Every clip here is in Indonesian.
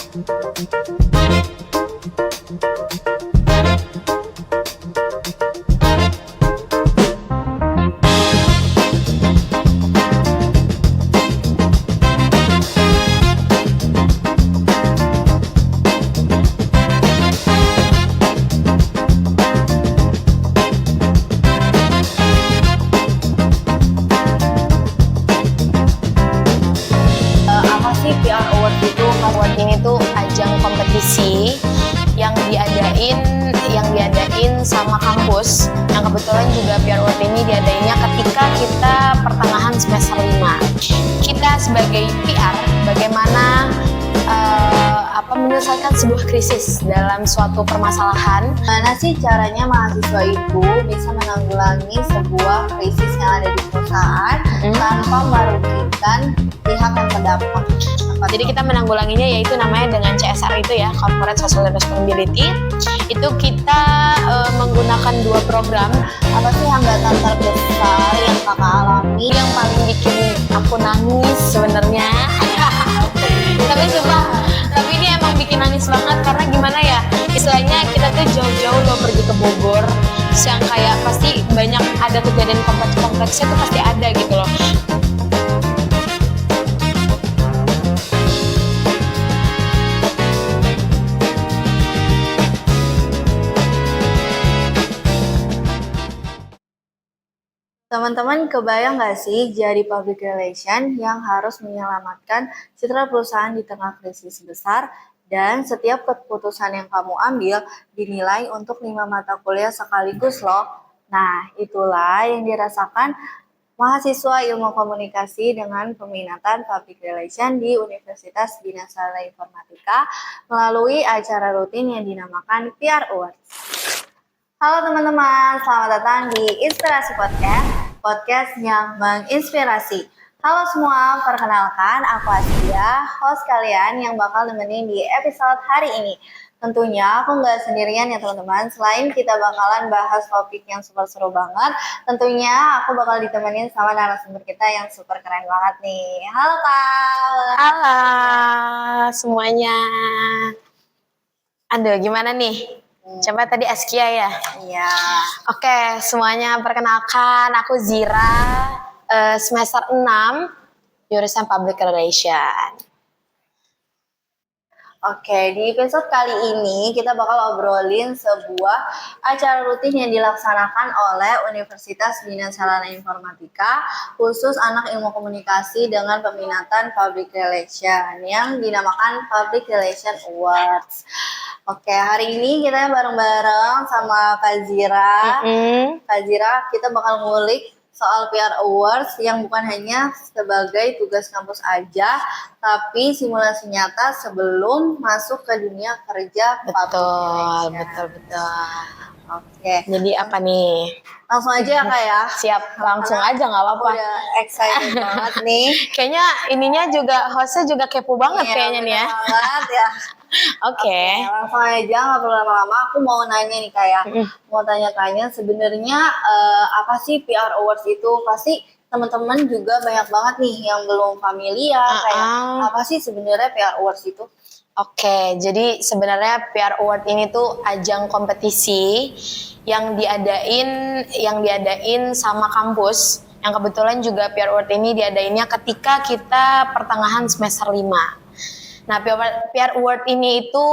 Apa sih PR Award itu? Award ini tuh ajang kompetisi yang diadain sama kampus, yang kebetulan juga PR Award ini diadainnya ketika kita pertengahan semester 5. Kita sebagai PR bagaimana menyelesaikan sebuah krisis dalam suatu permasalahan. Gimana sih caranya mahasiswa itu bisa menanggulangi sebuah krisis yang ada di perusahaan tanpa merugikan pihak yang terdampak? Jadi kita menanggulanginya yaitu namanya dengan CSR itu ya, Corporate Social Responsibility. Itu kita menggunakan 2 program. Apa sih hambatan terbesar yang kakak alami? Yang paling bikin aku nangis sebenarnya. tapi ini emang bikin nangis banget karena gimana ya, istilahnya kita tuh jauh-jauh loh pergi ke Bogor, yang kayak pasti banyak ada kejadian kompleksnya tuh pasti ada gitu loh. Teman-teman kebayang nggak sih jadi public relation yang harus menyelamatkan citra perusahaan di tengah krisis besar, dan setiap keputusan yang kamu ambil dinilai untuk 5 mata kuliah sekaligus loh. Nah, itulah yang dirasakan mahasiswa ilmu komunikasi dengan peminatan public relation di Universitas Bina Saleh Informatika melalui acara rutin yang dinamakan PR Awards. Halo teman-teman, selamat datang di Inspirasi Podcast yang menginspirasi. Halo semua, perkenalkan aku Asia, host kalian yang bakal nemenin di episode hari ini. Tentunya aku nggak sendirian ya teman-teman, selain kita bakalan bahas topik yang super seru banget, tentunya aku bakal ditemenin sama narasumber kita yang super keren banget nih. Halo Kak. Halo semuanya. Aduh, gimana nih? Coba tadi Askia ya? Iya. Oke, semuanya perkenalkan, aku Zira, semester 6, jurusan Public Relation. Oke, di episode kali ini kita bakal obrolin sebuah acara rutin yang dilaksanakan oleh Universitas Bina Saleh Informatika, khusus anak ilmu komunikasi dengan peminatan Public Relation yang dinamakan Public Relation Awards. Oke, hari ini kita bareng-bareng sama Kak Zira. Kak Zira, kita bakal ngulik soal PR Awards yang bukan hanya sebagai tugas kampus aja, tapi simulasi nyata sebelum masuk ke dunia kerja. Betul. Oke. Jadi apa nih? Langsung aja ya Kak ya? Siap, langsung aja nggak apa-apa. Udah excited banget nih. Kayaknya ininya juga, hostnya juga kepo banget kayaknya nih ya. Banget ya. Oke. Langsung aja, nggak perlu lama-lama. Aku mau nanya nih kayak, mau tanya-tanya sebenarnya apa sih PR Awards itu? Pasti teman-teman juga banyak banget nih yang belum familiar kayak apa sih sebenarnya PR Awards itu? Oke, jadi sebenarnya PR Award ini tuh ajang kompetisi yang diadain sama kampus, yang kebetulan juga PR Award ini diadainnya ketika kita pertengahan semester 5. Nah, PR Award ini itu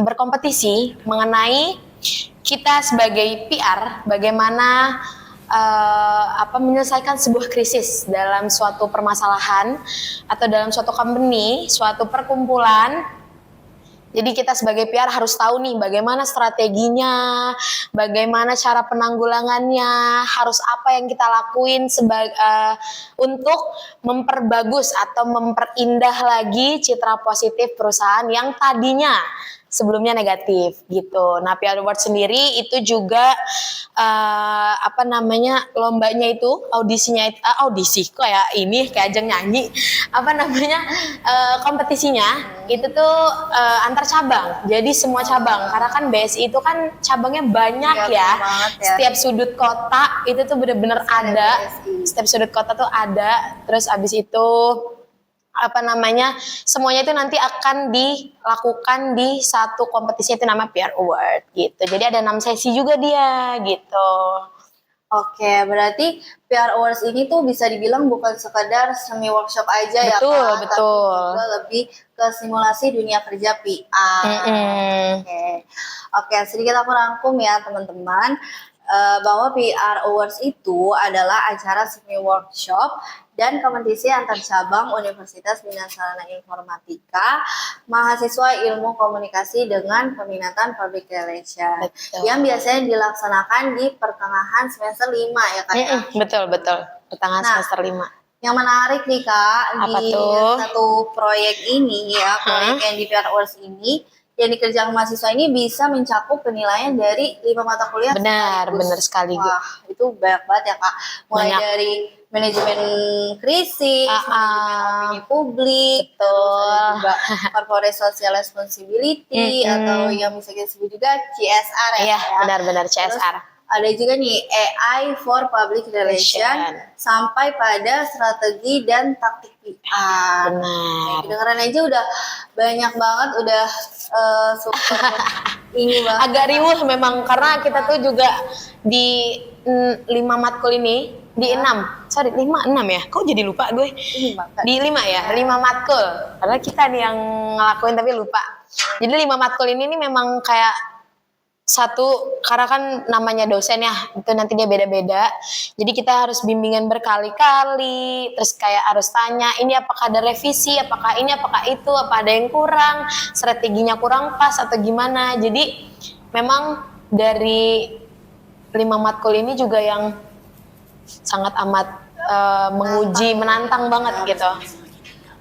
berkompetisi mengenai kita sebagai PR bagaimana menyelesaikan sebuah krisis dalam suatu permasalahan atau dalam suatu company, suatu perkumpulan. Jadi kita sebagai PR harus tahu nih bagaimana strateginya, bagaimana cara penanggulangannya, harus apa yang kita lakuin untuk memperbagus atau memperindah lagi citra positif perusahaan yang tadinya sebelumnya negatif gitu. Nah, PR Award sendiri itu juga lombanya itu audisi kayak ajang nyanyi, kompetisinya itu tuh antar cabang. Jadi semua cabang, karena kan BSI itu kan cabangnya banyak ya. Setiap sudut kota itu tuh bener-bener ada. Setiap sudut kota tuh ada. Terus abis itu semuanya itu nanti akan dilakukan di satu kompetisi, itu nama PR Award gitu. Jadi ada 6 sesi juga dia gitu. Oke, berarti PR Awards ini tuh bisa dibilang bukan sekadar semi workshop aja ya Betul, Kak, betul. tapi juga lebih ke simulasi dunia kerja PR. Oke, sedikit aku rangkum ya teman-teman, bahwa PR Awards itu adalah acara semi workshop dan kompetisi antar cabang Universitas Bina Sarana Informatika mahasiswa ilmu komunikasi dengan peminatan public relation. Betul. Yang biasanya dilaksanakan di pertengahan semester 5 ya Kak. Betul. Pertengahan semester 5. Yang menarik nih Kak, Apa di tuh? satu proyek ini ya, proyek yang di PR Awards ini yang dikerjakan mahasiswa ini bisa mencakup penilaian dari 5 mata kuliah Benar sekali. Wah, itu banyak banget ya Kak. Mulai Banyak. dari manajemen krisis, manajemen opini publik, terus ada juga corporate social responsibility, atau yang bisa kita sebut juga CSR ya. Iya, benar CSR. Terus ada juga nih AI for Public Relation sampai pada strategi dan taktik PR. Benar. Kedengeran aja udah banyak banget, udah super ini banget. Agak riuh memang karena kita tuh juga di 5 matkul ini, di 6 ya, kok jadi lupa gue, di 5 ya, 5 matkul, karena kita nih yang ngelakuin tapi lupa. Jadi 5 matkul ini nih memang kayak satu, karena kan namanya dosen ya, itu nanti dia beda-beda, jadi kita harus bimbingan berkali-kali, terus kayak harus tanya, ini apakah ada revisi, apakah ini, apakah itu, apa ada yang kurang, strateginya kurang pas atau gimana. Jadi memang dari 5 matkul ini juga yang sangat amat menguji, menantang banget gitu.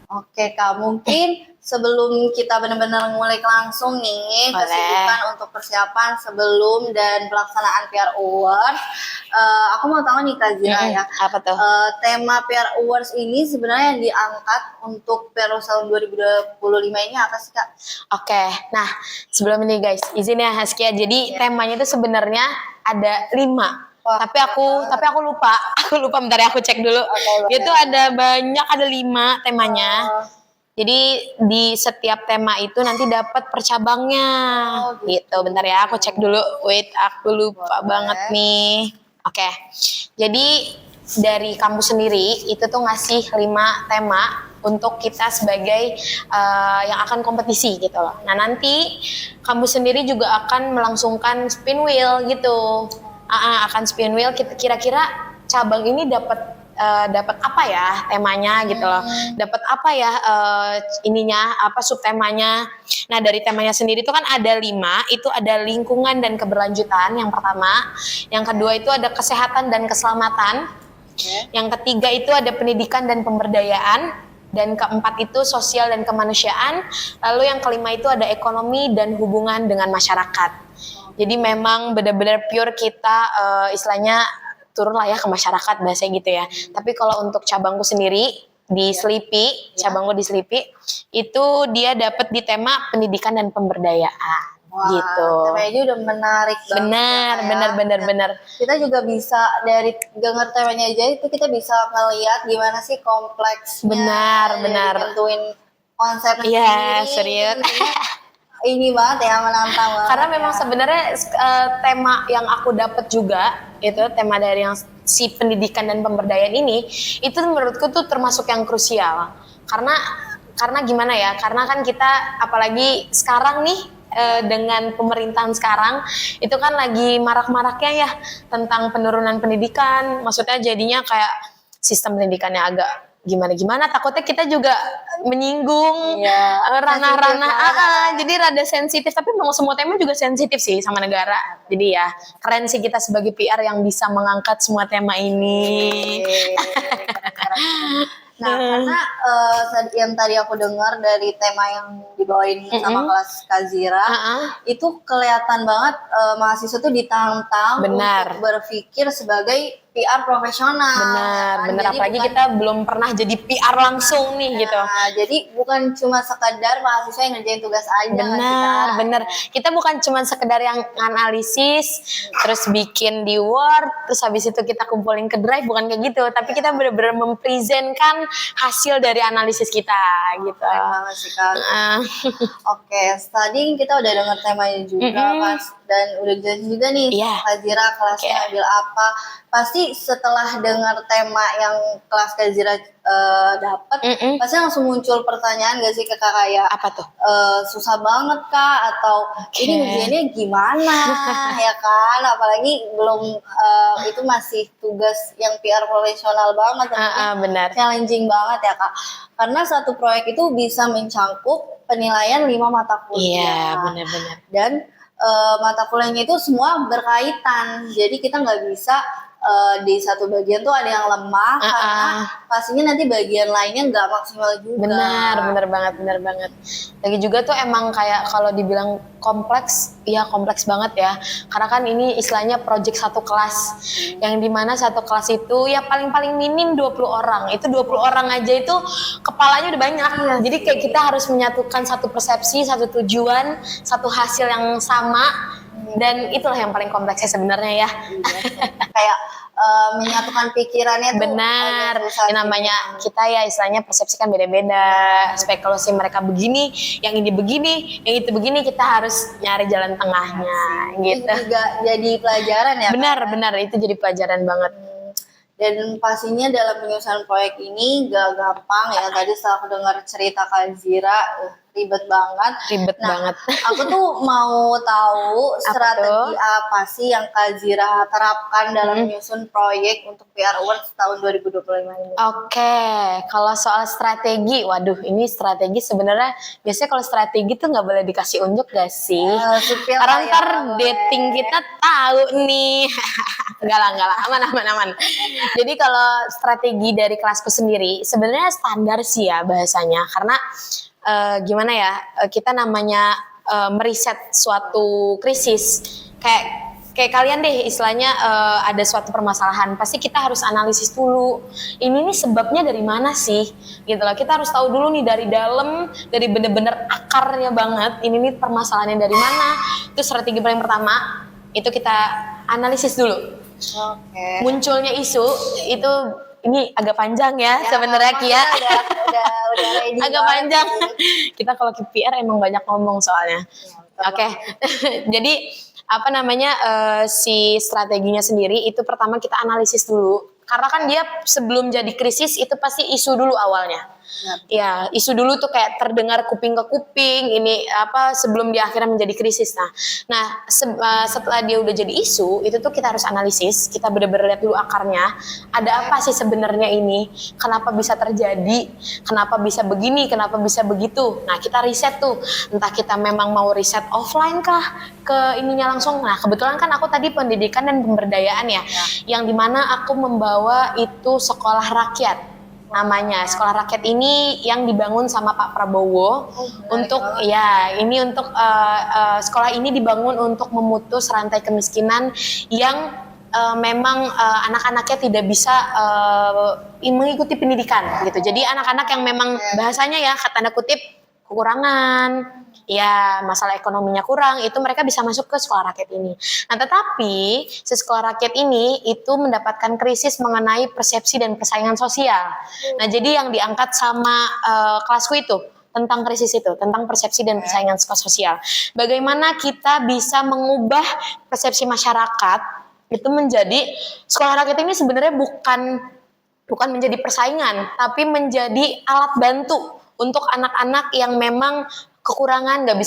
Oke Kak, mungkin sebelum kita benar-benar ngulik langsung nih kesibukan untuk persiapan sebelum dan pelaksanaan PR Awards, aku mau tahu nih Kak Zira ya, apa tuh? Tema PR Awards ini sebenarnya yang diangkat untuk PR Awards tahun 2025 ini apa sih Kak? Oke, nah sebelum ini guys, izin ya Haskia, jadi temanya itu sebenarnya ada 5. Wah, tapi aku lupa bentar ya, aku cek dulu. Itu ada 5 temanya. Jadi di setiap tema itu nanti dapat percabangnya. Gitu. Bentar ya, aku cek dulu. Wait, aku lupa banget nih. Oke. Jadi dari kampus sendiri itu tuh ngasih 5 tema untuk kita sebagai yang akan kompetisi gitu loh. Nah, nanti kampus sendiri juga akan melangsungkan spin wheel gitu. Akan spin wheel, kira-kira cabang ini dapat apa ya temanya gitu loh, dapat apa ya ininya, apa subtemanya. Nah, dari temanya sendiri itu kan ada 5, itu ada lingkungan dan keberlanjutan yang pertama, yang kedua itu ada kesehatan dan keselamatan, yang ketiga itu ada pendidikan dan pemberdayaan, dan keempat itu sosial dan kemanusiaan, lalu yang kelima itu ada ekonomi dan hubungan dengan masyarakat. Jadi memang benar-benar pure kita istilahnya turun lah ya ke masyarakat, bahasa gitu ya. Tapi kalau untuk cabangku sendiri di Selipi, cabangku di Selipi itu dia dapat di tema pendidikan dan pemberdayaan. Wah, gitu. Temanya aja udah menarik banget. Benar. Kita juga bisa dari denger temanya aja itu kita bisa melihat gimana sih kompleksnya. Benar. Nentuin konsepnya. Iya, serius. Ini banget ya, menantang banget. Karena memang sebenarnya tema yang aku dapat juga itu tema dari yang si pendidikan dan pemberdayaan ini, itu menurutku tuh termasuk yang krusial. Karena gimana ya? Karena kan kita apalagi sekarang nih dengan pemerintahan sekarang itu kan lagi marak-maraknya ya tentang penurunan pendidikan. Maksudnya jadinya kayak sistem pendidikannya agak gimana, takutnya kita juga menyinggung ranah-ranah, jadi rada sensitif, tapi memang semua tema juga sensitif sih sama negara. Jadi ya keren sih kita sebagai PR yang bisa mengangkat semua tema ini. Nah, karena yang tadi aku dengar dari tema yang dibawain sama kelas Kazira, itu kelihatan banget mahasiswa tuh ditantang untuk berpikir sebagai PR profesional. Benar, kan? benar. Jadi Apalagi bukan, kita belum pernah jadi PR langsung nih gitu. nah, jadi bukan cuma sekadar mahasiswa yang ngerjain tugas aja nggak sih, Benar, Kak? benar. Kita bukan cuma sekedar yang analisis, terus bikin di Word, terus habis itu kita kumpulin ke Drive, bukan kayak gitu. Tapi kita benar-benar mempresentkan hasil dari analisis kita gitu. Keren banget sih, Kak. Heeh. Oke, tadi kita udah dengar temanya juga, Mas, dan udah jelasin juga nih Iya. Kak Zira kelasnya Oke. ambil apa. Pasti setelah dengar tema yang kelas Kak Zira dapat, pasti langsung muncul pertanyaan gak sih ke Kak, kayak Apa tuh? susah banget Kak, atau ini ngerjainnya gimana ya kan, apalagi belum itu masih tugas yang PR profesional banget, tentunya Benar. challenging banget ya Kak, karena satu proyek itu bisa mencangkup penilaian 5 mata Iya, kuliah benar-benar. dan mata kuliahnya itu semua berkaitan, jadi kita nggak bisa di satu bagian tuh ada yang lemah karena pastinya nanti bagian lainnya nggak maksimal juga. Benar banget. Lagi juga tuh emang kayak kalau dibilang kompleks, ya kompleks banget ya. Karena kan ini istilahnya project satu kelas. Yang dimana satu kelas itu ya paling minim 20 orang. Itu 20 orang aja itu kepalanya udah banyak. Jadi kayak kita harus menyatukan satu persepsi, satu tujuan, satu hasil yang sama. Dan itulah yang paling kompleksnya sebenarnya ya. Kayak menyatukan pikirannya tuh Benar, agak susah yang namanya kita ya istilahnya persepsi kan beda-beda. Spekulasi mereka begini, yang ini begini, yang itu begini, kita harus nyari jalan tengahnya gitu. Itu juga jadi pelajaran ya. Benar, itu jadi pelajaran banget. Dan pastinya dalam penyusunan proyek ini gak gampang ya. Tadi setelah aku dengar cerita Kak Zira, ribet banget. Banget. Aku tuh mau tahu Apa strategi tuh? apa sih yang Kak Zira terapkan dalam menyusun proyek untuk PR Awards tahun 2025 ini? Oke, kalau soal strategi, waduh ini strategi sebenarnya biasanya kalau strategi tuh nggak boleh dikasih unjuk gak sih? Supil Karena ya, ntar boleh. dating kita tahu nih. Enggak lah, aman. Jadi kalau strategi dari kelasku sendiri sebenarnya standar sih ya bahasanya, karena gimana ya, kita namanya meriset suatu krisis, kayak kalian deh istilahnya ada suatu permasalahan, pasti kita harus analisis dulu. Ini nih sebabnya dari mana sih? Gitu loh. Kita harus tahu dulu nih dari dalam, dari bener-bener akarnya banget. Ini nih permasalahannya dari mana? Itu strategi paling pertama. Itu kita analisis dulu. Oke. Munculnya isu itu ini agak panjang ya sebenarnya Kia. Udah ready Agak banget. panjang. Kita kalau ke PR emang banyak ngomong soalnya. Oke. Jadi apa namanya si strateginya sendiri itu pertama kita analisis dulu. Karena kan dia sebelum jadi krisis itu pasti isu dulu awalnya. Ya, isu dulu tuh kayak terdengar kuping ke kuping, ini apa sebelum dia akhirnya menjadi krisis. Nah, setelah dia udah jadi isu, itu tuh kita harus analisis, kita benar-benar lihat dulu akarnya. Ada apa sih sebenarnya ini? Kenapa bisa terjadi? Kenapa bisa begini? Kenapa bisa begitu? Nah, kita riset tuh. Entah kita memang mau riset offline kah ke ininya langsung. Nah, kebetulan kan aku tadi pendidikan dan pemberdayaan ya. Yang dimana aku membawa itu sekolah rakyat. Namanya sekolah rakyat ini yang dibangun sama Pak Prabowo untuk ini untuk sekolah ini dibangun untuk memutus rantai kemiskinan yang memang anak-anaknya tidak bisa mengikuti pendidikan gitu. Jadi anak-anak yang memang bahasanya ya tanda kutip kekurangan, ya masalah ekonominya kurang, itu mereka bisa masuk ke sekolah rakyat ini. Nah, tetapi si sekolah rakyat ini itu mendapatkan krisis mengenai persepsi dan persaingan sosial. Nah, jadi yang diangkat sama kelasku itu tentang krisis itu, tentang persepsi dan persaingan sosial. Bagaimana kita bisa mengubah persepsi masyarakat itu menjadi sekolah rakyat ini sebenarnya bukan menjadi persaingan, tapi menjadi alat bantu untuk anak-anak yang memang kekurangan, nggak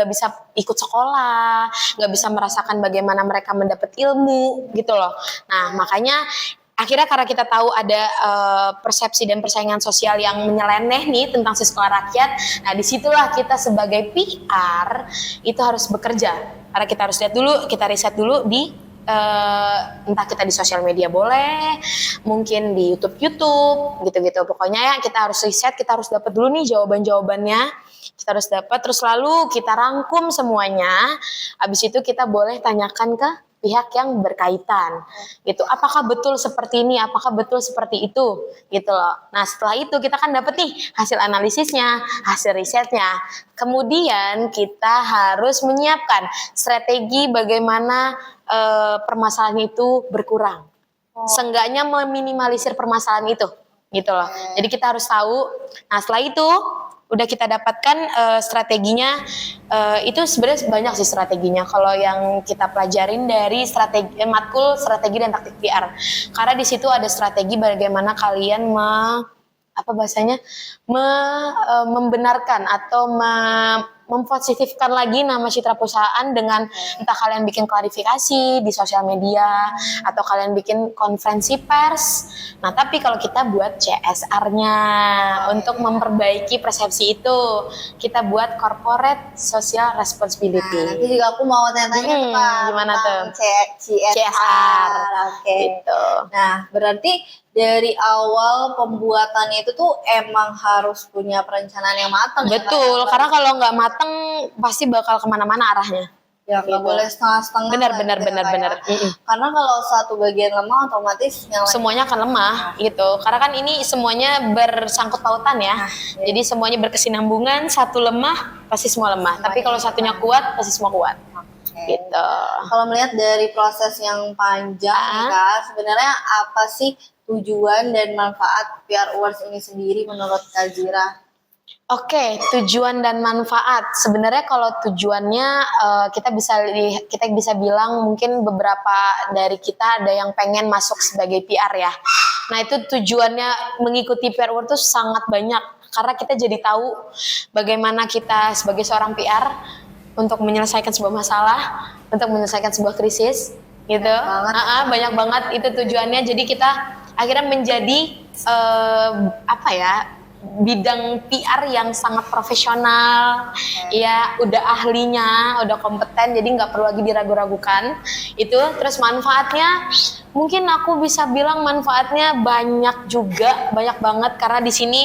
bisa ikut sekolah, nggak bisa merasakan bagaimana mereka mendapat ilmu gitu loh. Nah, makanya akhirnya karena kita tahu ada persepsi dan persaingan sosial yang menyeleneh nih tentang si sekolah rakyat, nah disitulah kita sebagai PR itu harus bekerja. Karena kita harus lihat dulu, kita riset dulu di entah kita di sosial media boleh, mungkin di YouTube gitu-gitu. Pokoknya ya kita harus riset, kita harus dapat dulu nih jawabannya. Kita harus dapat, terus lalu kita rangkum semuanya. Habis itu kita boleh tanyakan ke pihak yang berkaitan gitu. Apakah betul seperti ini? Apakah betul seperti itu? Gitu loh. Nah, setelah itu kita kan dapet nih hasil analisisnya, hasil risetnya. Kemudian kita harus menyiapkan strategi bagaimana permasalahan itu berkurang. Seenggaknya meminimalisir permasalahan itu gitu loh. Jadi kita harus tahu. Nah, setelah itu udah kita dapatkan strateginya, itu sebenarnya banyak sih strateginya kalau yang kita pelajarin dari matkul strategi dan taktik PR. Karena di situ ada strategi bagaimana kalian membenarkan atau mempositifkan lagi nama citra perusahaan dengan entah kalian bikin klarifikasi di sosial media atau kalian bikin konferensi pers. Nah, tapi kalau kita buat CSR-nya untuk memperbaiki persepsi itu, kita buat corporate social responsibility. Nanti juga aku mau tanya-tanya tuh Kak, gimana tuh? CSR. Oke. Gitu. Nah, berarti dari awal pembuatannya itu tuh emang harus punya perencanaan yang matang. Betul, karena kalau nggak mateng pasti bakal kemana-mana arahnya. Ya nggak boleh setengah-setengah. Benar. Karena kalau satu bagian lemah otomatis yang semuanya akan lemah gitu. Karena kan ini semuanya bersangkut pautan ya. Jadi semuanya berkesinambungan. Satu lemah pasti semua lemah. Tapi kalau satunya kuat pasti semua kuat. Gitu. Kalau melihat dari proses yang panjang nih Kak, sebenarnya apa sih tujuan dan manfaat PR Awards ini sendiri menurut Kak Zira? Oke, tujuan dan manfaat. Sebenarnya kalau tujuannya kita bisa bilang mungkin beberapa dari kita ada yang pengen masuk sebagai PR ya. Nah, itu tujuannya mengikuti PR Awards itu sangat banyak karena kita jadi tahu bagaimana kita sebagai seorang PR untuk menyelesaikan sebuah masalah, untuk menyelesaikan sebuah krisis gitu. Banyak banget itu tujuannya. Jadi kita akhirnya menjadi bidang PR yang sangat profesional, ya udah ahlinya, udah kompeten, jadi nggak perlu lagi diragu-ragukan. Itu terus manfaatnya, mungkin aku bisa bilang manfaatnya banyak juga, banyak banget karena di sini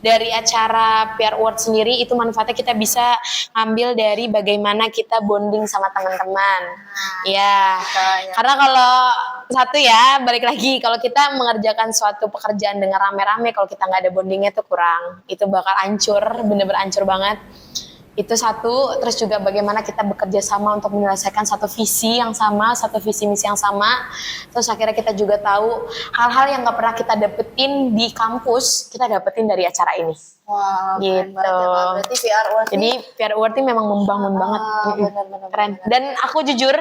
dari acara PR Award sendiri itu manfaatnya kita bisa ambil dari bagaimana kita bonding sama teman-teman. Karena kalau satu ya, balik lagi kalau kita mengerjakan suatu pekerjaan dengan rame-rame, kalau kita nggak ada bondingnya itu kurang, itu bakal hancur, bener-bener hancur banget. Itu satu, terus juga bagaimana kita bekerja sama untuk menyelesaikan satu visi yang sama, satu visi misi yang sama. Terus akhirnya kita juga tahu hal-hal yang nggak pernah kita dapetin di kampus, kita dapetin dari acara ini. Wah, gitu. Berarti PR Awards jadi PR Awards ini memang membangun banget. Benar-benar keren. Dan aku jujur,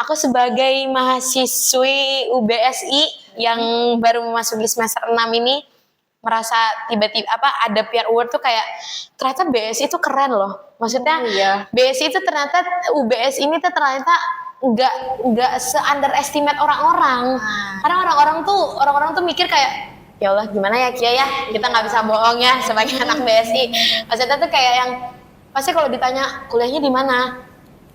aku sebagai mahasiswi UBSI yang baru memasuki semester 6 ini merasa tiba-tiba ada PR Award tuh kayak ternyata BSI itu keren loh. Maksudnya BSI itu ternyata UBS ini tuh ternyata nggak se-underestimate orang-orang. Karena orang-orang tuh mikir kayak ya Allah gimana ya Kia ya, kita nggak bisa bohong ya sebagai anak BSI. Maksudnya tuh kayak yang pasti kalau ditanya kuliahnya di mana,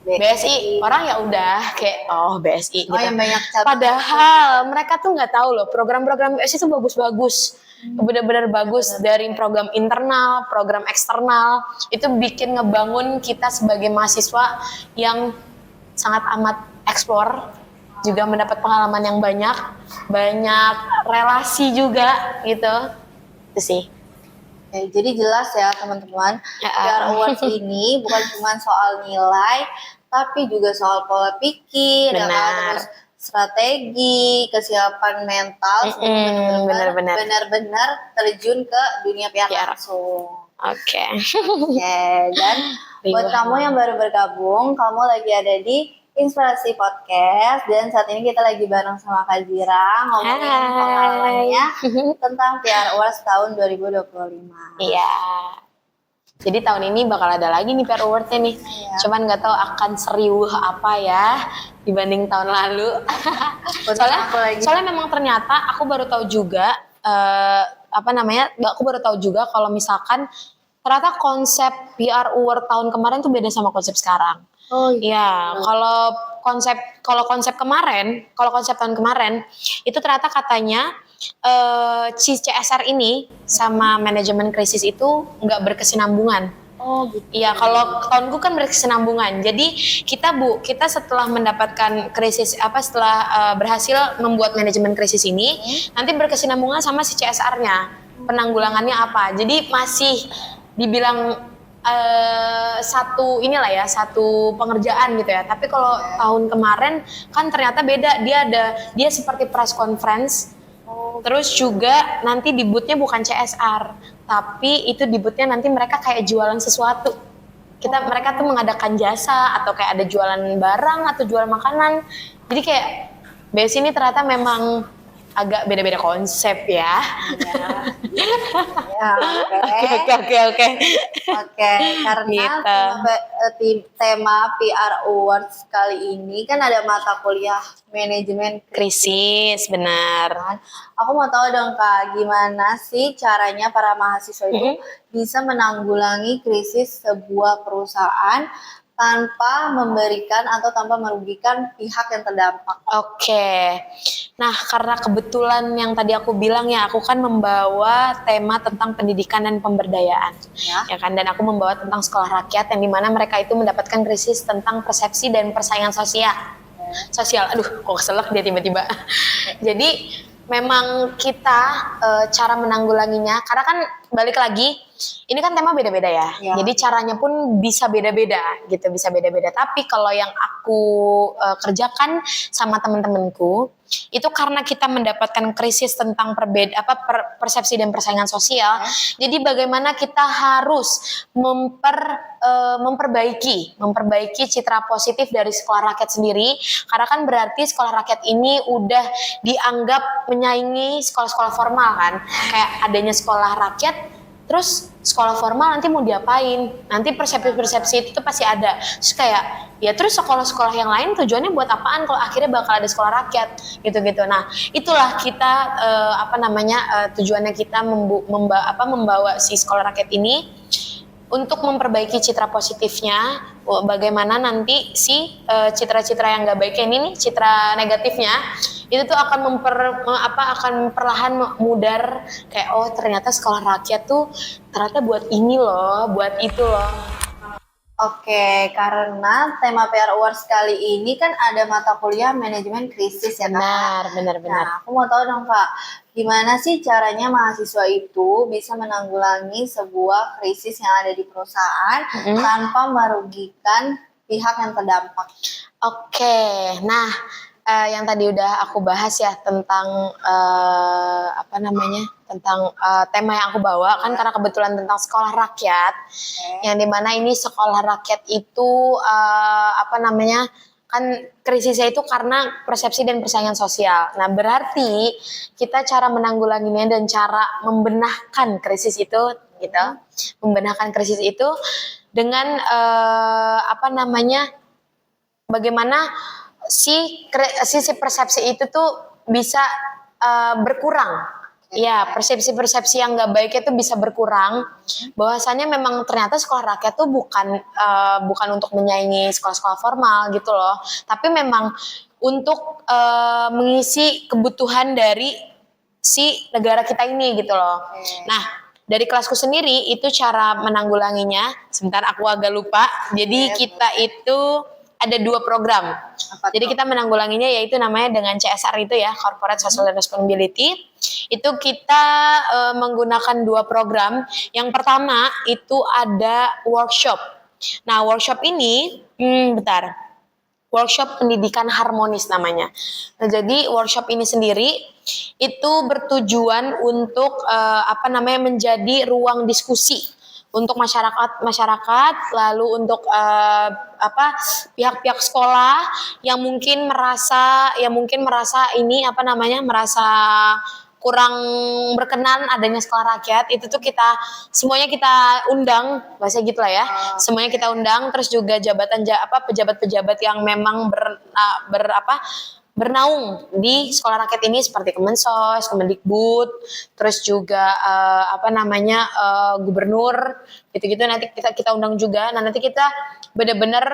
BSI, orang ya udah kayak BSI gitu. Yang banyak Padahal mereka tuh nggak tahu loh program-program BSI itu bagus-bagus, benar-benar bagus, dari program internal, program eksternal. Itu bikin ngebangun kita sebagai mahasiswa yang sangat amat eksplor, juga mendapat pengalaman yang banyak relasi juga gitu. Itu sih. Jadi jelas ya teman-teman, PR Awards ini bukan cuma soal nilai, tapi juga soal pola pikir, terus strategi, kesiapan mental, benar-benar terjun ke dunia PR langsung. Oke. Dan buat kamu yang baru bergabung, kamu lagi ada di Inspirasi Podcast, dan saat ini kita lagi bareng sama Kak Zira ngomongin pengalamannya tentang PR Awards tahun 2025. Iya. Jadi tahun ini bakal ada lagi nih PR Awards-nya nih. Cuman nggak tahu akan seriuh apa ya dibanding tahun lalu. soalnya memang ternyata aku baru tahu juga aku baru tahu juga kalau misalkan ternyata konsep PR Award tahun kemarin tuh beda sama konsep sekarang. Kalau konsep tahun kemarin itu ternyata katanya CSR ini sama manajemen krisis itu nggak berkesinambungan. Oh gitu. Iya, kalau tahunku kan berkesinambungan. Jadi kita setelah mendapatkan krisis setelah berhasil membuat manajemen krisis ini, nanti berkesinambungan sama si CSR-nya. Penanggulangannya apa? Jadi masih dibilang satu pengerjaan gitu ya. Tapi kalau tahun kemarin kan ternyata beda. Dia seperti press conference. Terus juga nanti di booth-nya bukan CSR, tapi itu di booth-nya nanti mereka kayak jualan sesuatu. Mereka tuh mengadakan jasa atau kayak ada jualan barang atau jualan makanan. Jadi kayak BSI ini ternyata memang agak beda-beda konsep ya. Ya, Oke. Oke, karena Gitu. tema PR Awards kali ini kan ada mata kuliah manajemen Krisis, benar. kan. Aku mau tahu dong Kak, gimana sih caranya para mahasiswa itu bisa menanggulangi krisis sebuah perusahaan tanpa memberikan atau tanpa merugikan pihak yang terdampak. Oke. Nah, karena kebetulan yang tadi aku bilang ya, aku kan membawa tema tentang pendidikan dan pemberdayaan. Ya kan, dan aku membawa tentang sekolah rakyat yang dimana mereka itu mendapatkan krisis tentang persepsi dan persaingan sosial. Aduh, kok keselak dia tiba-tiba. Jadi memang kita cara menanggulanginya, karena kan balik lagi, ini kan tema beda-beda ya. Jadi caranya pun bisa beda-beda gitu, bisa beda-beda. Tapi kalau yang aku kerjakan sama teman-temanku, itu karena kita mendapatkan krisis tentang persepsi dan persaingan sosial. Jadi bagaimana kita harus memperbaiki citra positif dari sekolah rakyat sendiri, karena kan berarti sekolah rakyat ini udah dianggap menyaingi sekolah-sekolah formal kan, kayak adanya sekolah rakyat terus sekolah formal nanti mau diapain, nanti persepsi itu tuh pasti ada. Terus kayak ya terus sekolah-sekolah yang lain tujuannya buat apaan kalau akhirnya bakal ada sekolah rakyat gitu-gitu. Nah itulah kita tujuannya kita membawa si sekolah rakyat ini untuk memperbaiki citra positifnya, bagaimana nanti si citra-citra yang nggak baiknya ini nih, citra negatifnya itu tuh akan perlahan mudar, kayak oh ternyata sekolah rakyat tuh ternyata buat ini loh, buat itu loh. Oke, karena tema PR Awards kali ini kan ada mata kuliah manajemen krisis ya Kak. Benar. Nah, aku mau tahu dong Kak, gimana sih caranya mahasiswa itu bisa menanggulangi sebuah krisis yang ada di perusahaan tanpa merugikan pihak yang terdampak? Oke, nah yang tadi udah aku bahas ya tentang tentang tema yang aku bawa kan karena kebetulan tentang sekolah rakyat, yang dimana ini sekolah rakyat itu kan krisisnya itu karena persepsi dan persaingan sosial. Nah berarti kita cara menanggulanginya dan cara membenahkan krisis itu gitu, membenahkan krisis itu dengan bagaimana si persepsi itu tuh bisa berkurang. Ya, persepsi-persepsi yang nggak baik itu bisa berkurang. Bahwasannya memang ternyata sekolah rakyat tuh bukan untuk menyaingi sekolah-sekolah formal gitu loh, tapi memang untuk mengisi kebutuhan dari si negara kita ini gitu loh. Nah, dari kelasku sendiri itu cara menanggulanginya. Sebentar, aku agak lupa. Jadi kita itu ada 2 program. Jadi kita menanggulanginya yaitu namanya dengan CSR itu ya, Corporate Social Responsibility. Itu kita menggunakan 2 program. Yang pertama itu ada workshop. Nah, workshop ini workshop pendidikan harmonis namanya. Nah, jadi workshop ini sendiri itu bertujuan untuk menjadi ruang diskusi untuk masyarakat, lalu untuk pihak-pihak sekolah yang mungkin merasa merasa kurang berkenan adanya sekolah rakyat, itu tuh semuanya kita undang, bahasa gitu lah ya. Semuanya kita undang, terus juga pejabat-pejabat yang memang bernaung di sekolah rakyat ini seperti Kemensos, Kemendikbud, terus juga gubernur, gitu-gitu nanti kita undang juga. Nah, nanti kita benar-benar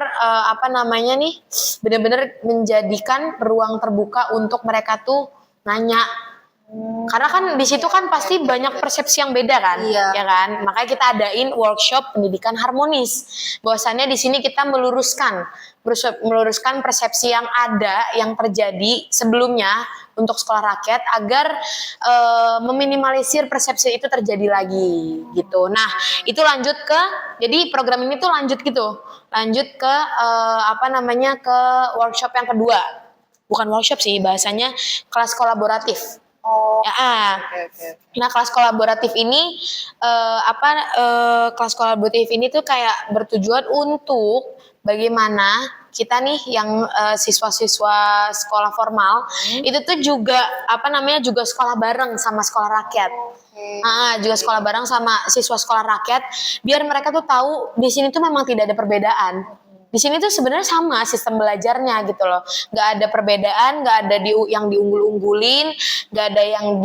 benar-benar menjadikan ruang terbuka untuk mereka tuh nanya Karena kan di situ kan pasti banyak persepsi yang beda kan, Iya. ya kan? Makanya kita adain workshop pendidikan harmonis. Bahwasannya di sini kita meluruskan persepsi yang ada yang terjadi sebelumnya untuk sekolah rakyat agar meminimalisir persepsi itu terjadi lagi gitu. Nah, itu lanjut ke jadi program ini tuh lanjut gitu. Lanjut ke ke workshop yang kedua. Bukan workshop sih, bahasanya kelas kolaboratif. Oh, Ya, oke. nah kelas kolaboratif ini kelas kolaboratif ini tuh kayak bertujuan untuk bagaimana kita nih yang siswa-siswa sekolah formal itu tuh juga juga sekolah bareng sama sekolah rakyat. Juga sekolah bareng sama siswa sekolah rakyat biar mereka tuh tahu di sini tuh memang tidak ada perbedaan. Di sini tuh sebenarnya sama sistem belajarnya gitu loh, nggak ada perbedaan, nggak ada yang diunggul-unggulin, nggak ada yang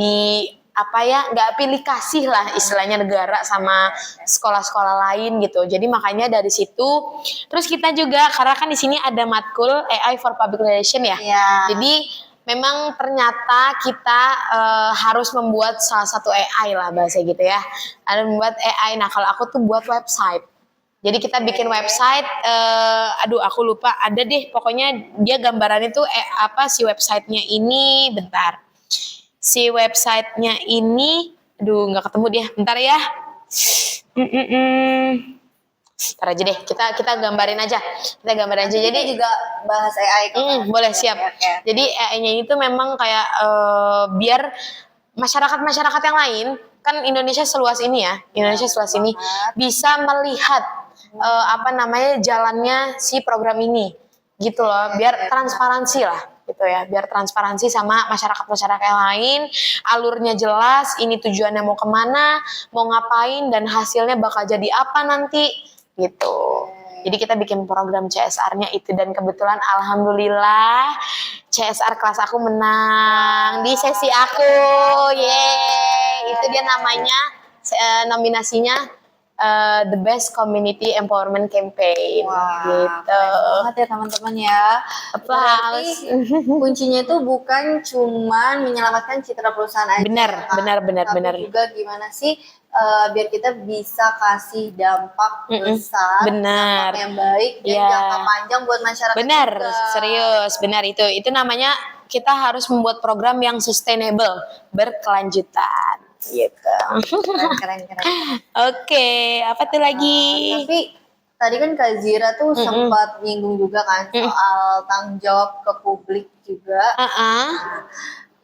nggak pilih kasih lah istilahnya negara sama sekolah-sekolah lain gitu. Jadi makanya dari situ, terus kita juga karena kan di sini ada matkul AI for Public Relation ya. Iya. Jadi memang ternyata kita harus membuat salah satu AI lah bahasa gitu ya. Ada membuat AI. Nah kalau aku tuh buat website. Jadi kita bikin website, aku lupa ada deh, pokoknya dia gambarannya tuh si websitenya ini, bentar. Si websitenya ini, nggak ketemu dia, bentar ya. Ntar aja deh, kita gambarin aja. Jadi juga bahas AI kan? Boleh, siap. Oke. Jadi AI-nya itu memang kayak biar masyarakat yang lain, kan Indonesia seluas ini ya, bisa melihat jalannya si program ini gitu loh, biar transparansi lah gitu ya, biar transparansi sama masyarakat yang lain, alurnya jelas, ini tujuannya mau kemana, mau ngapain, dan hasilnya bakal jadi apa nanti gitu. Jadi kita bikin program CSR-nya itu, dan kebetulan alhamdulillah CSR kelas aku menang di sesi aku. Yeay, itu dia namanya nominasinya The Best Community Empowerment Campaign. Wah, Gitu. keren banget ya teman-teman ya. Berarti kuncinya itu bukan cuman menyelamatkan citra perusahaan aja. Benar. Tapi juga gimana sih biar kita bisa kasih dampak besar, dampak yang baik dan jangka panjang buat masyarakat. Benar, juga. serius, benar itu namanya kita harus membuat program yang sustainable, berkelanjutan. Gitu. Keren. Oke, apa tuh lagi? Tapi tadi kan Kak Zira tuh sempat nyinggung juga kan soal tanggung jawab ke publik juga.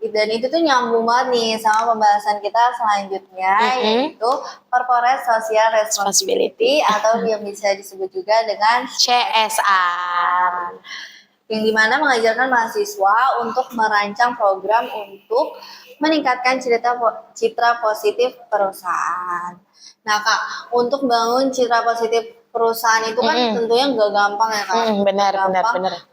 Dan itu tuh nyambung banget nih sama pembahasan kita selanjutnya, yaitu Corporate Social Responsibility atau yang bisa disebut juga dengan CSR. Yang dimana mengajarkan mahasiswa untuk merancang program untuk meningkatkan citra positif perusahaan. Nah Kak, untuk bangun citra positif perusahaan itu kan tentunya nggak gampang ya Kak. Benar.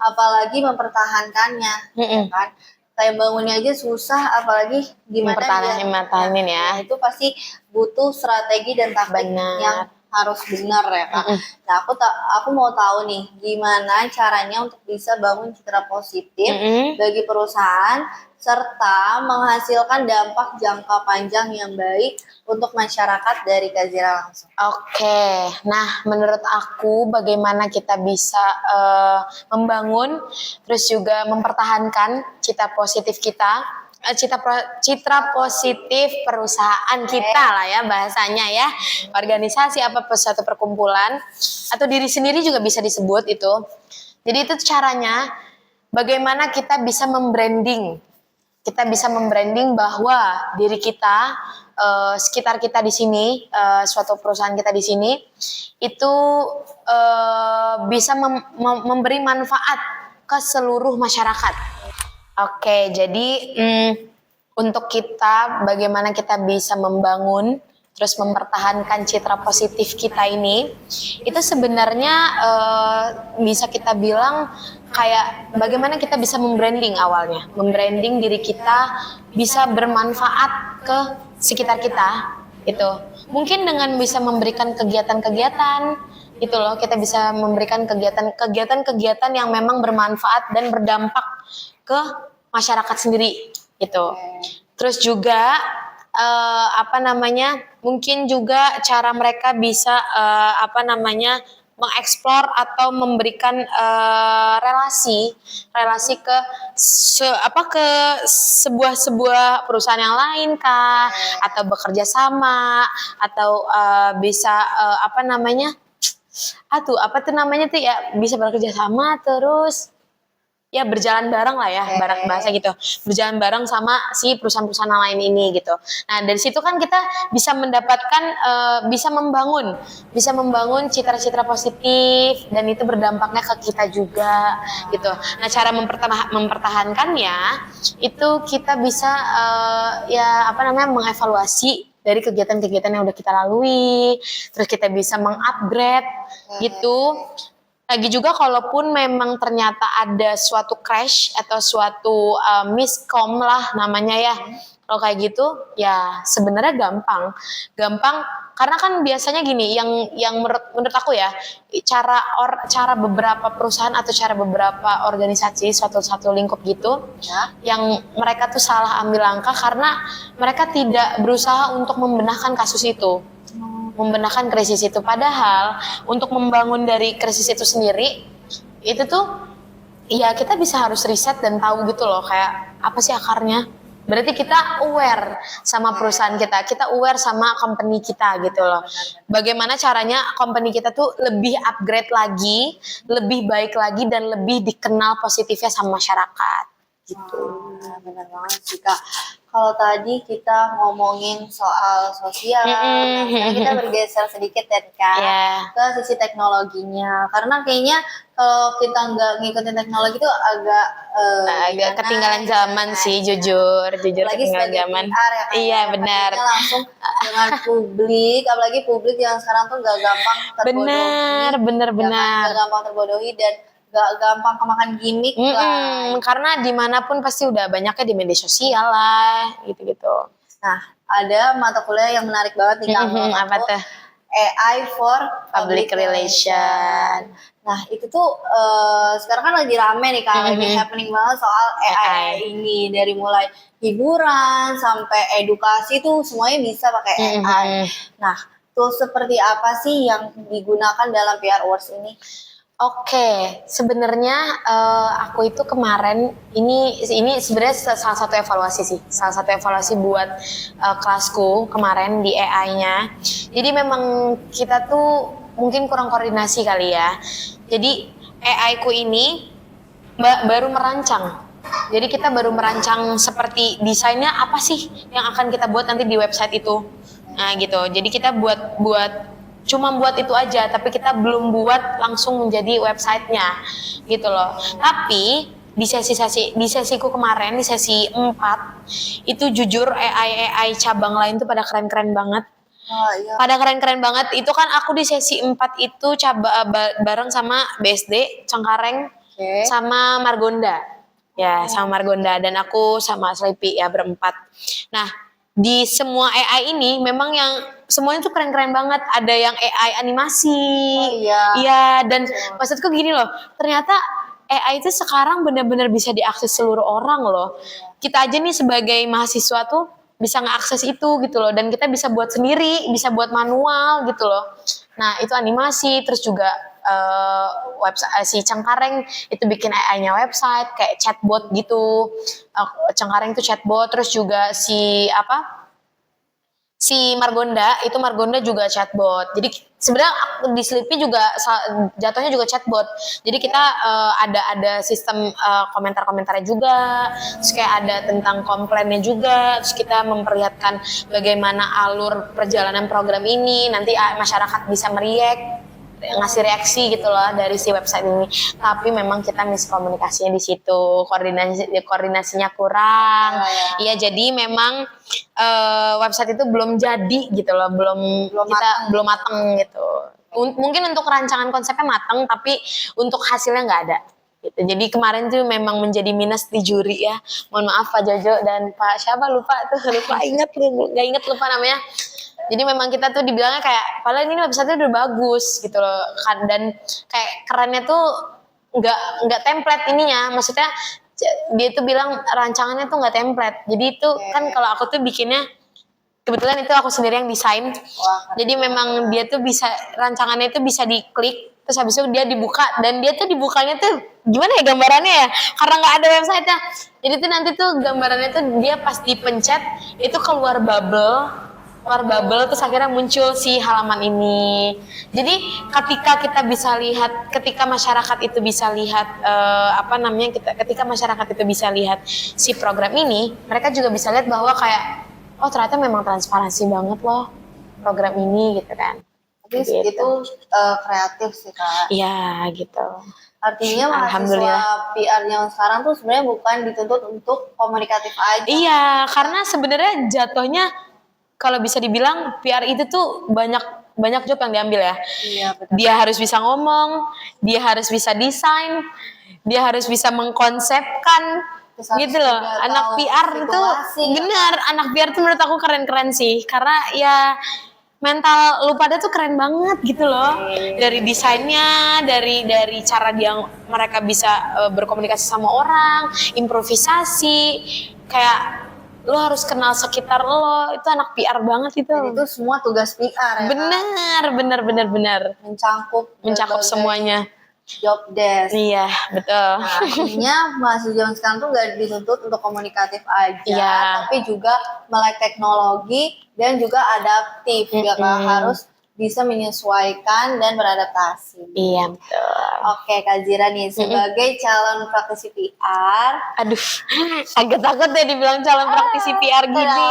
Apalagi mempertahankannya, ya kan? Kayak bangunnya aja susah, apalagi gimana mempertahanin ya. Itu pasti butuh strategi dan taktik yang harus benar ya Kak. Nah aku mau tahu nih gimana caranya untuk bisa bangun citra positif bagi perusahaan serta menghasilkan dampak jangka panjang yang baik untuk masyarakat dari Kak Zira langsung. Oke, nah menurut aku bagaimana kita bisa membangun terus juga mempertahankan citra positif kita, citra positif perusahaan kita lah ya bahasanya ya, organisasi apa suatu perkumpulan atau diri sendiri juga bisa disebut itu. Jadi itu caranya bagaimana kita bisa membranding. Kita bisa membranding bahwa diri kita, sekitar kita di sini, suatu perusahaan kita di sini itu bisa memberi manfaat ke seluruh masyarakat. Oke, jadi untuk kita bagaimana kita bisa membangun terus mempertahankan citra positif kita ini, itu sebenarnya bisa kita bilang kayak bagaimana kita bisa membranding awalnya, membranding diri kita bisa bermanfaat ke sekitar kita, itu mungkin dengan bisa memberikan kegiatan-kegiatan, itu loh, kita bisa memberikan kegiatan-kegiatan yang memang bermanfaat dan berdampak ke masyarakat sendiri, gitu. Terus juga mungkin juga cara mereka bisa mengeksplor atau memberikan relasi ke ke sebuah perusahaan yang lain kah, atau bekerja sama, atau bisa bisa bekerja sama terus ya berjalan bareng lah ya, bahasa gitu, berjalan bareng sama si perusahaan-perusahaan lain ini gitu. Nah dari situ kan kita bisa mendapatkan bisa membangun citra-citra positif, dan itu berdampaknya ke kita juga gitu. Nah cara mempertahankannya itu kita bisa mengevaluasi dari kegiatan-kegiatan yang udah kita lalui, terus kita bisa mengupgrade gitu. Lagi juga kalaupun memang ternyata ada suatu crash atau suatu miskom lah namanya ya, kalau kayak gitu ya sebenarnya gampang karena kan biasanya gini, yang menurut aku ya, cara beberapa perusahaan atau cara beberapa organisasi suatu lingkup gitu ya, yang mereka tuh salah ambil langkah karena mereka tidak berusaha untuk membenahkan kasus itu, membenahkan krisis itu. Padahal untuk membangun dari krisis itu sendiri itu tuh ya kita harus riset dan tahu gitu loh, kayak apa sih akarnya. Berarti kita aware sama perusahaan kita aware sama company kita gitu loh. Bagaimana caranya company kita tuh lebih upgrade lagi, lebih baik lagi, dan lebih dikenal positifnya sama masyarakat gitu. Benar banget sih Kak. Kalau tadi kita ngomongin soal sosial, sekarang kita bergeser sedikit ya Kak, ke sisi teknologinya. Karena kayaknya kalau kita nggak ngikutin teknologi itu agak ketinggalan zaman sih, jujur apalagi ketinggalan zaman. PR, ya, iya benar. Langsung dengan publik, apalagi publik yang sekarang tuh nggak gampang terbodohi. Benar. Nggak gampang terbodohi dan gak gampang kemakan gimmick lah. Karena dimanapun pasti udah banyaknya di media sosial lah, gitu-gitu. Nah, ada mata kuliah yang menarik banget nih Kak. Apa tuh? AI for Public Relation. Nah, itu tuh sekarang kan lagi rame nih Kak, lagi happening banget soal AI ini. Dari mulai hiburan sampai edukasi tuh semuanya bisa pakai AI. Nah, tools seperti apa sih yang digunakan dalam PR Awards ini? Oke, sebenarnya aku itu kemarin ini sebenarnya salah satu evaluasi buat kelasku kemarin di AI-nya. Jadi memang kita tuh mungkin kurang koordinasi kali ya. Jadi AI-ku ini baru merancang. Jadi kita baru merancang seperti desainnya apa sih yang akan kita buat nanti di website itu. Nah gitu. Jadi kita cuma buat itu aja, tapi kita belum buat langsung menjadi websitenya gitu loh. Tapi di sesiku kemarin, di sesi 4 itu jujur AI cabang lain tuh pada keren-keren banget. Pada keren-keren banget. Itu kan aku di sesi 4 itu bareng sama BSD, Cengkareng, sama Margonda. Ya, sama Margonda, dan aku sama Sleepy ya, berempat. Nah, di semua AI ini memang yang semuanya tuh keren-keren banget. Ada yang AI animasi. Iya, dan maksudku gini loh, ternyata AI itu sekarang benar-benar bisa diakses seluruh orang loh. Kita aja nih sebagai mahasiswa tuh bisa ngeakses itu gitu loh, dan kita bisa buat sendiri, bisa buat manual gitu loh. Nah, itu animasi, terus juga website si Cengkareng itu bikin AI-nya website kayak chatbot gitu. Cengkareng itu chatbot, terus juga si Margonda juga chatbot. Jadi sebenarnya di Sleepy juga jatuhnya juga chatbot. Jadi kita ada sistem komentar-komentarnya juga, terus kayak ada tentang komplainnya juga, terus kita memperlihatkan bagaimana alur perjalanan program ini, nanti masyarakat bisa ngasih reaksi gitu loh dari si website ini. Tapi memang kita miskomunikasinya di situ, koordinasinya kurang. Iya, jadi memang website itu belum jadi gitu loh, belum mateng gitu. Mungkin untuk rancangan konsepnya mateng, tapi untuk hasilnya nggak ada. Gitu. Jadi kemarin tuh memang menjadi minus di juri ya. Mohon maaf Pak Jojo dan Pak siapa lupa lupa namanya. Jadi memang kita tuh dibilangnya kayak, padahal ini website-nya udah bagus gitu loh kan, dan kayak kerennya tuh nggak template ininya, maksudnya dia tuh bilang rancangannya tuh nggak template. Jadi itu kan kalau aku tuh bikinnya, kebetulan itu aku sendiri yang desain. Wah, Jadi memang dia tuh bisa, rancangannya itu bisa diklik, terus habis itu dia dibuka, dan dia tuh dibukanya tuh gimana ya gambarannya ya, karena nggak ada website-nya. Jadi tuh nanti tuh gambarannya tuh dia pas dipencet itu keluar bubble, terus akhirnya muncul si halaman ini. Jadi ketika kita bisa lihat, ketika masyarakat itu bisa lihat ketika masyarakat itu bisa lihat si program ini, mereka juga bisa lihat bahwa kayak, oh ternyata memang transparansi banget loh program ini gitu kan. tapi Gitu. itu kreatif sih Kak. Iya gitu. Artinya mahasiswa Alhamdulillah. PR yang sekarang tuh sebenarnya bukan dituntut untuk komunikatif aja. Iya, karena sebenarnya jatuhnya kalau bisa dibilang PR itu tuh banyak job yang diambil ya. Iya, benar. Dia harus bisa ngomong, dia harus bisa desain, dia harus bisa mengkonsepkan, Terus harus gitu loh. juga Anak tahu PR tuh situasi, bener, anak PR tuh menurut aku keren-keren sih, karena ya mental lu pada tuh keren banget gitu loh. Dari desainnya, dari cara mereka bisa berkomunikasi sama orang, improvisasi, kayak lu harus kenal sekitar lo, itu anak PR banget itu. Dan itu semua tugas PR ya. Bener. Mencakup berbagai Semuanya. job desk. Iya, betul. Nah, artinya mahasiswa zaman sekarang tuh gak dituntut untuk komunikatif aja, Iya. tapi juga melek teknologi dan juga adaptif, ya kan? Harus bisa menyesuaikan dan beradaptasi. Iya, betul. Oke, Kak Zira nih, sebagai calon praktisi PR, Aduh, agak takut deh dibilang calon praktisi PR gini.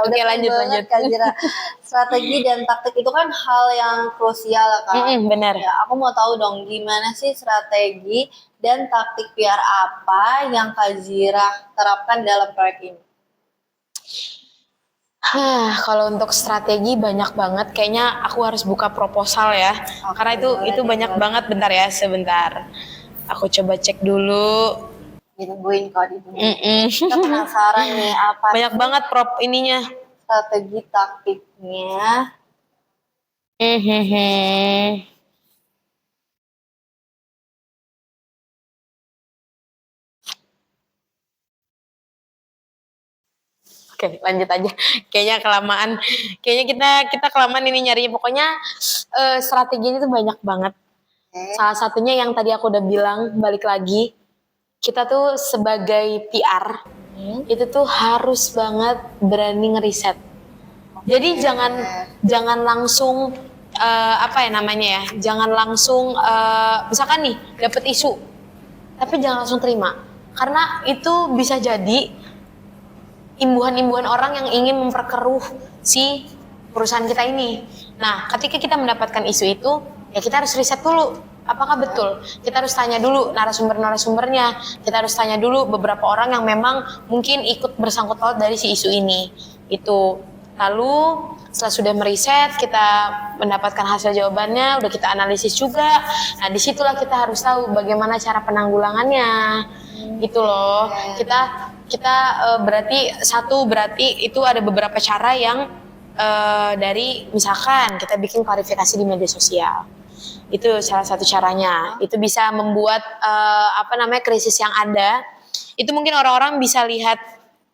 Oke, lanjut. Kak Zira. Strategi dan taktik itu kan hal yang krusial ya, Kak. Benar. Ya, aku mau tahu dong gimana sih strategi dan taktik PR apa yang Kak Zira terapkan dalam proyek ini? Kalau untuk strategi banyak banget. Kayaknya aku harus buka proposal ya. Karena itu banyak banget. Bentar ya, sebentar. Aku coba cek dulu. Ditungguin kok, ditungguin. Kita penasaran nih apa Banyak banget prop ininya. strategi taktiknya. Oke, lanjut aja. Kayaknya kelamaan. Kayaknya kita kelamaan ini nyarinya. Pokoknya strateginya tuh banyak banget. Salah satunya yang tadi aku udah bilang, balik lagi, kita tuh sebagai PR itu tuh harus banget berani ngeriset. Jadi jangan langsung jangan langsung misalkan nih dapet isu, tapi jangan langsung terima, karena itu bisa jadi imbuhan-imbuhan orang yang ingin memperkeruh si perusahaan kita ini. Nah, ketika kita mendapatkan isu itu, ya kita harus riset dulu. Apakah betul? Kita harus tanya dulu narasumbernya. Kita harus tanya dulu beberapa orang yang memang mungkin ikut bersangkut paut dari si isu ini. Itu. Lalu setelah sudah meriset, kita mendapatkan hasil jawabannya, udah kita analisis juga. Nah, disitulah kita harus tahu bagaimana cara penanggulangannya. Gitu loh. Kita berarti itu ada beberapa cara yang dari misalkan kita bikin klarifikasi di media sosial. Itu salah satu caranya. Itu bisa membuat krisis yang ada. Itu mungkin orang-orang bisa lihat,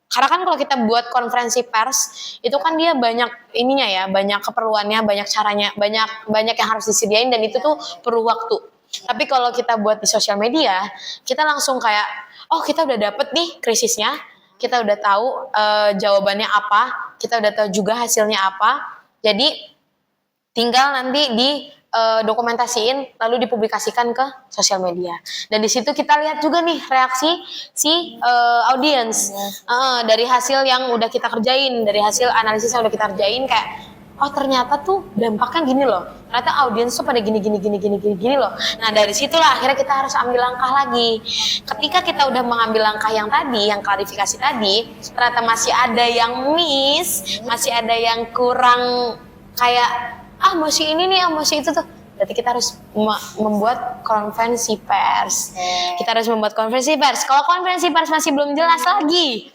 karena kan kalau kita buat konferensi pers itu kan dia banyak ininya ya, banyak keperluannya, banyak caranya, banyak yang harus disediain, dan itu tuh perlu waktu. Tapi kalau kita buat di sosial media, kita langsung kayak, oh kita udah dapet nih krisisnya, kita udah tahu jawabannya apa, kita udah tahu juga hasilnya apa. Jadi tinggal nanti dokumentasiin lalu dipublikasikan ke sosial media. Dan di situ kita lihat juga nih reaksi si audiens dari hasil yang udah kita kerjain, dari hasil analisis yang udah kita kerjain, kayak oh ternyata tuh dampaknya gini loh. Ternyata audiens tuh pada gini loh. Nah, dari situlah akhirnya kita harus ambil langkah lagi. Ketika kita udah mengambil langkah yang tadi, yang klarifikasi tadi, ternyata masih ada yang miss, masih ada yang kurang, kayak masih ini nih, masih itu tuh. Berarti kita harus membuat konferensi pers. Kita harus membuat konferensi pers. Kalau konferensi pers masih belum jelas lagi,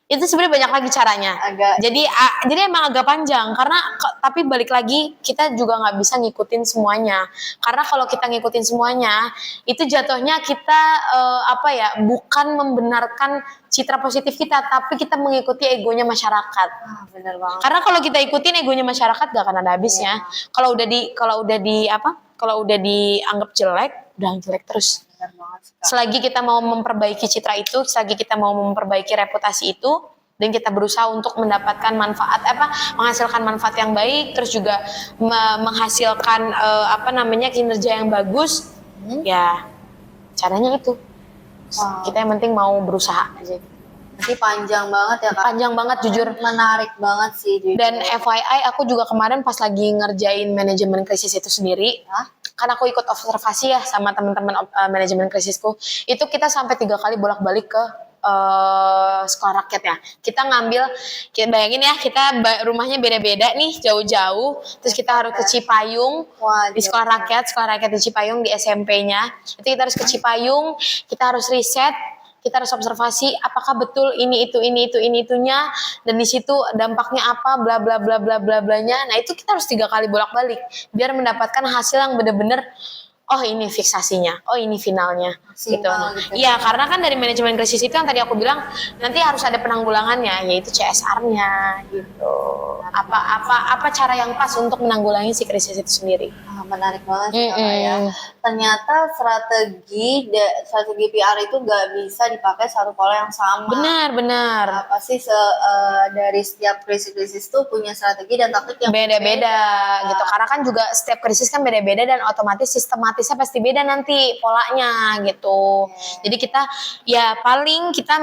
Itu sebenarnya banyak lagi caranya. Agak Jadi emang agak panjang karena tapi balik lagi kita juga nggak bisa ngikutin semuanya. Karena kalau kita ngikutin semuanya, itu jatuhnya kita bukan membenarkan citra positif kita, tapi kita mengikuti egonya masyarakat. bener banget. Karena kalau kita ikutin egonya masyarakat gak akan ada habisnya. Kalau udah dianggap jelek, udah jelek terus. Bener banget sih, Kak. Selagi kita mau memperbaiki citra itu, selagi kita mau memperbaiki reputasi itu, dan kita berusaha untuk mendapatkan menghasilkan manfaat yang baik, terus juga menghasilkan kinerja yang bagus, ya caranya itu. Kita yang penting mau berusaha aja. Nanti panjang banget ya, Kak. Panjang banget jujur. Menarik banget sih. Jujur. Dan FYI aku juga kemarin pas lagi ngerjain manajemen krisis itu sendiri, kan aku ikut observasi ya sama teman-teman manajemen krisisku. Itu kita sampai 3 kali bolak-balik ke sekolah rakyat ya. Kita bayangin ya, kita rumahnya beda-beda nih, jauh-jauh. Terus kita harus ke Cipayung. Di sekolah rakyat di Cipayung di SMP-nya. Itu kita harus ke Cipayung, kita harus riset, kita harus observasi apakah betul ini itunya, dan di situ dampaknya apa, bla bla bla bla bla blanya. Nah itu kita harus 3 kali bolak-balik biar mendapatkan hasil yang benar-benar oh ini fiksasinya, oh ini finalnya, gitu. Iya, karena kan dari manajemen krisis itu yang tadi aku bilang nanti harus ada penanggulangannya, yaitu CSR-nya, gitu. Apa cara yang pas untuk menanggulangi si krisis itu sendiri? Menarik banget sih, Kak, ya. Ternyata strategi PR itu nggak bisa dipakai satu pola yang sama. Benar. Pasti dari setiap krisis itu punya strategi dan taktik yang beda-beda gitu. Karena kan juga setiap krisis kan beda-beda dan otomatis sistematisnya pasti beda nanti polanya gitu. Jadi kita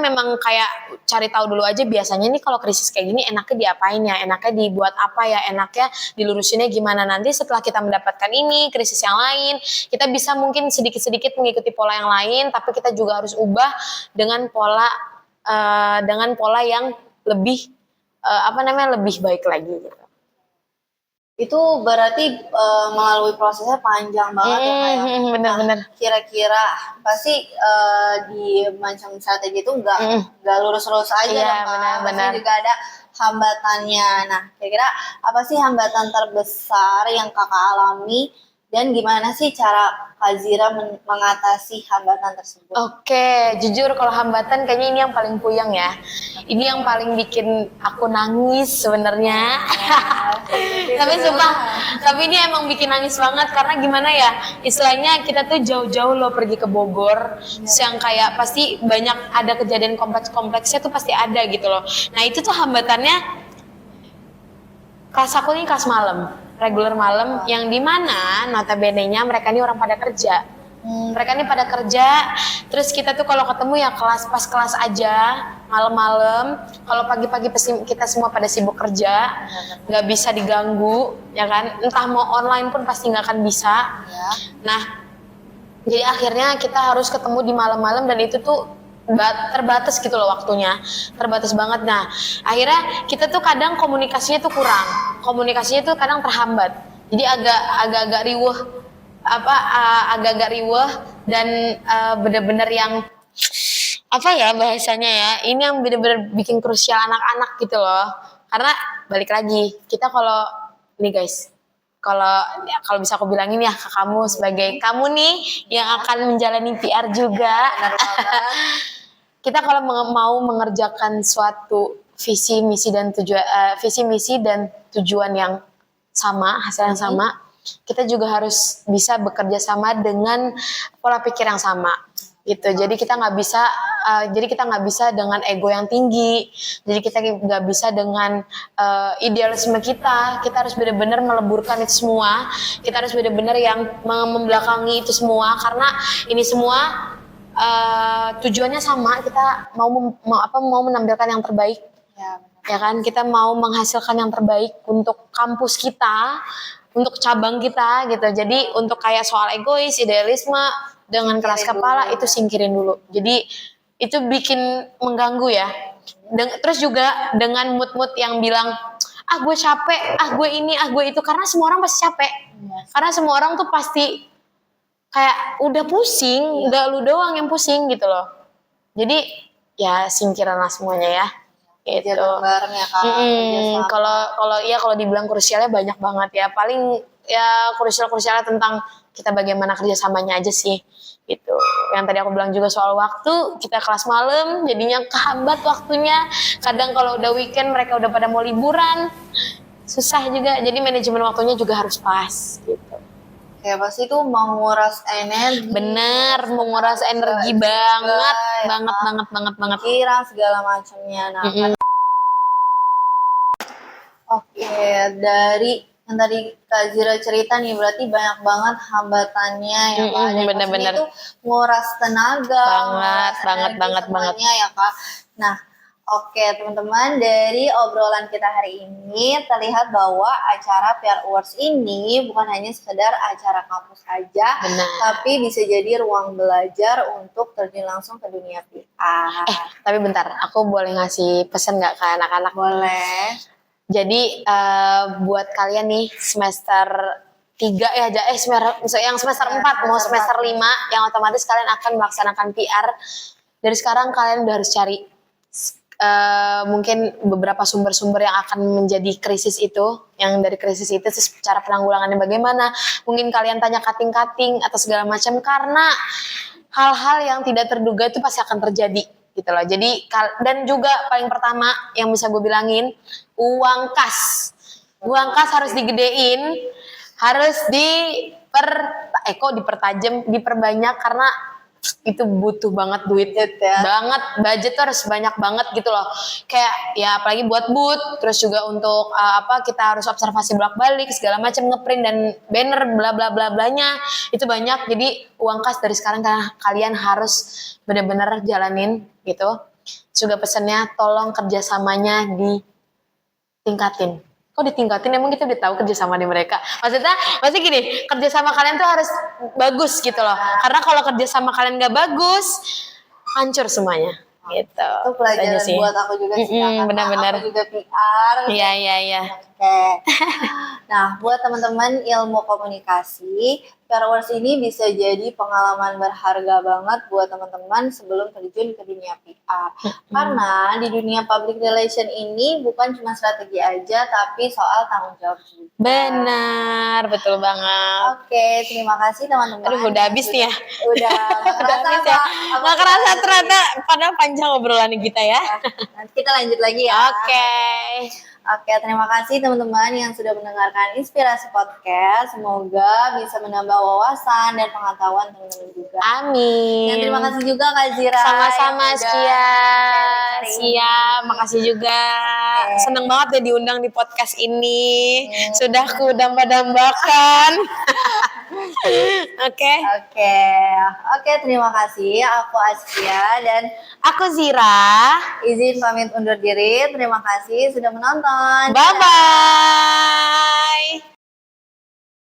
memang kayak cari tahu dulu aja biasanya nih kalau krisis kayak gini enaknya diapain ya, enaknya dibuat apa ya, enaknya dilurusinnya gimana. Nanti setelah kita mendapatkan ini krisis yang lain, kita bisa mungkin sedikit-sedikit mengikuti pola yang lain, tapi kita juga harus ubah dengan pola yang lebih lebih baik lagi gitu. Itu berarti melalui prosesnya panjang banget ya, kayak benar-benar. Kira-kira pasti di macam strategi itu nggak lurus-lurus aja, pasti juga ada hambatannya. Nah, kira-kira apa sih hambatan terbesar yang Kakak alami dan gimana sih cara Kak Zira mengatasi hambatan tersebut? Oke, jujur kalau hambatan kayaknya ini yang paling puyeng ya. Ini yang paling bikin aku nangis sebenarnya. Tapi ini emang bikin nangis banget karena gimana ya? Istilahnya kita tuh jauh-jauh loh pergi ke Bogor, yang kayak pasti banyak ada kejadian kompleks-kompleksnya tuh pasti ada gitu loh. Nah itu tuh hambatannya. Kelas aku ini kelas malam, reguler malam, yang dimana notabene-nya mereka ini orang pada kerja. Mereka ini pada kerja, terus kita tuh kalau ketemu ya pas kelas aja, malam-malam. Kalau pagi-pagi kita semua pada sibuk kerja, nggak bisa diganggu, ya kan? Entah mau online pun pasti nggak akan bisa. Nah, jadi akhirnya kita harus ketemu di malam-malam dan itu tuh terbatas gitu loh waktunya, terbatas banget. Nah akhirnya kita tuh kadang komunikasinya tuh kurang, komunikasinya tuh kadang terhambat, jadi agak-agak riweh dan bener-bener yang bahasanya ya, ini yang bener-bener bikin krusial anak-anak gitu loh. Karena balik lagi kita kalau nih guys, kalau bisa aku bilangin ya ke kamu sebagai kamu nih yang akan menjalani PR juga. Kita kalau mau mengerjakan suatu visi misi dan tujuan yang sama, hasil yang sama, kita juga harus bisa bekerja sama dengan pola pikir yang sama. Gitu. Jadi kita nggak bisa dengan ego yang tinggi. Jadi kita nggak bisa dengan idealisme kita. Kita harus benar-benar meleburkan itu semua. Kita harus benar-benar yang membelakangi itu semua karena ini semua tujuannya sama. Kita mau menampilkan yang terbaik. Ya kan, kita mau menghasilkan yang terbaik untuk kampus kita, untuk cabang kita gitu. Jadi untuk kayak soal egois, idealisme dengan keras kepala itu singkirin dulu. Jadi itu bikin mengganggu ya. Terus juga dengan mood-mood yang bilang gue capek, gue ini, gue itu, karena semua orang pasti capek. Karena semua orang tuh pasti kayak udah pusing, nggak lu doang yang pusing gitu loh. Jadi ya singkiranlah semuanya ya. gitu. bareng ya Kak, kerjasama. Kalau dibilang krusialnya banyak banget ya. Paling ya krusialnya tentang kita bagaimana kerjasamanya aja sih gitu. Yang tadi aku bilang juga soal waktu, kita kelas malam jadinya kehambat waktunya. Kadang kalau udah weekend mereka udah pada mau liburan, susah juga. Jadi manajemen waktunya juga harus pas gitu. Kayak pasti tuh menguras energi. Bener, menguras energi banget, banget. Pikiran segala macamnya. Nah, oke, dari yang tadi Kak Zira cerita nih, berarti banyak banget hambatannya ya Kak. Dan bener. pastinya itu nguras tenaga, Banget. semuanya ya Kak. Nah, oke teman-teman, dari obrolan kita hari ini terlihat bahwa acara PR Awards ini bukan hanya sekedar acara kampus aja, Benar. tapi bisa jadi ruang belajar untuk terjun langsung ke dunia PR. Tapi bentar, aku boleh ngasih pesan nggak ke anak-anak? Boleh. Jadi buat kalian nih semester 3 ya, yang semester 4 mau semester 5 yang otomatis kalian akan melaksanakan PR. Dari sekarang kalian udah harus cari mungkin beberapa sumber-sumber yang akan menjadi krisis itu, yang dari krisis itu cara penanggulangannya bagaimana. Mungkin kalian tanya kating-kating atau segala macam, karena hal-hal yang tidak terduga itu pasti akan terjadi gitu loh. Jadi dan juga paling pertama yang bisa gue bilangin, uang kas harus digedein, harus diperbanyak, karena itu butuh banget duit banget, budget tuh harus banyak banget gitu loh. Kayak ya apalagi buat booth, terus juga untuk kita harus observasi bolak-balik segala macam, ngeprint dan banner bla bla bla blanya itu banyak. Jadi uang kas dari sekarang kalian harus benar-benar jalanin gitu. Juga pesannya tolong kerjasamanya ditingkatin. Kok ditingkatin? Emang kita udah tahu kerjasama di mereka. Maksudnya gini, kerjasama kalian tuh harus bagus gitu loh. Karena kalau kerjasama kalian nggak bagus, hancur semuanya. Gitu. Itu pelajaran buat aku juga sih Kak. Benar-benar. Aku juga PR. Iya. Oke. Nah, buat teman-teman ilmu komunikasi, PR Awards ini bisa jadi pengalaman berharga banget buat teman-teman sebelum terjun ke dunia PR. Karena di dunia public relation ini bukan cuma strategi aja, tapi soal tanggung jawab juga. Benar, betul banget. Oke, terima kasih teman-teman. Aduh, udah habis nih ya. Udah habis ya. Nggak kerasa ternyata padahal panjang obrolan kita ya. Nanti kita lanjut lagi ya. Oke, terima kasih teman-teman yang sudah mendengarkan Inspirasi Podcast. Semoga bisa menambah wawasan dan pengetahuan teman-teman juga. Amin. Dan terima kasih juga Kak Zira. Sama-sama, Siap. Makasih juga. Seneng banget ya diundang di podcast ini. Sudah ku damba-dambakan. Oke, terima kasih. Aku Askia dan aku Zira. Izin pamit undur diri. Terima kasih sudah menonton. Bye-bye.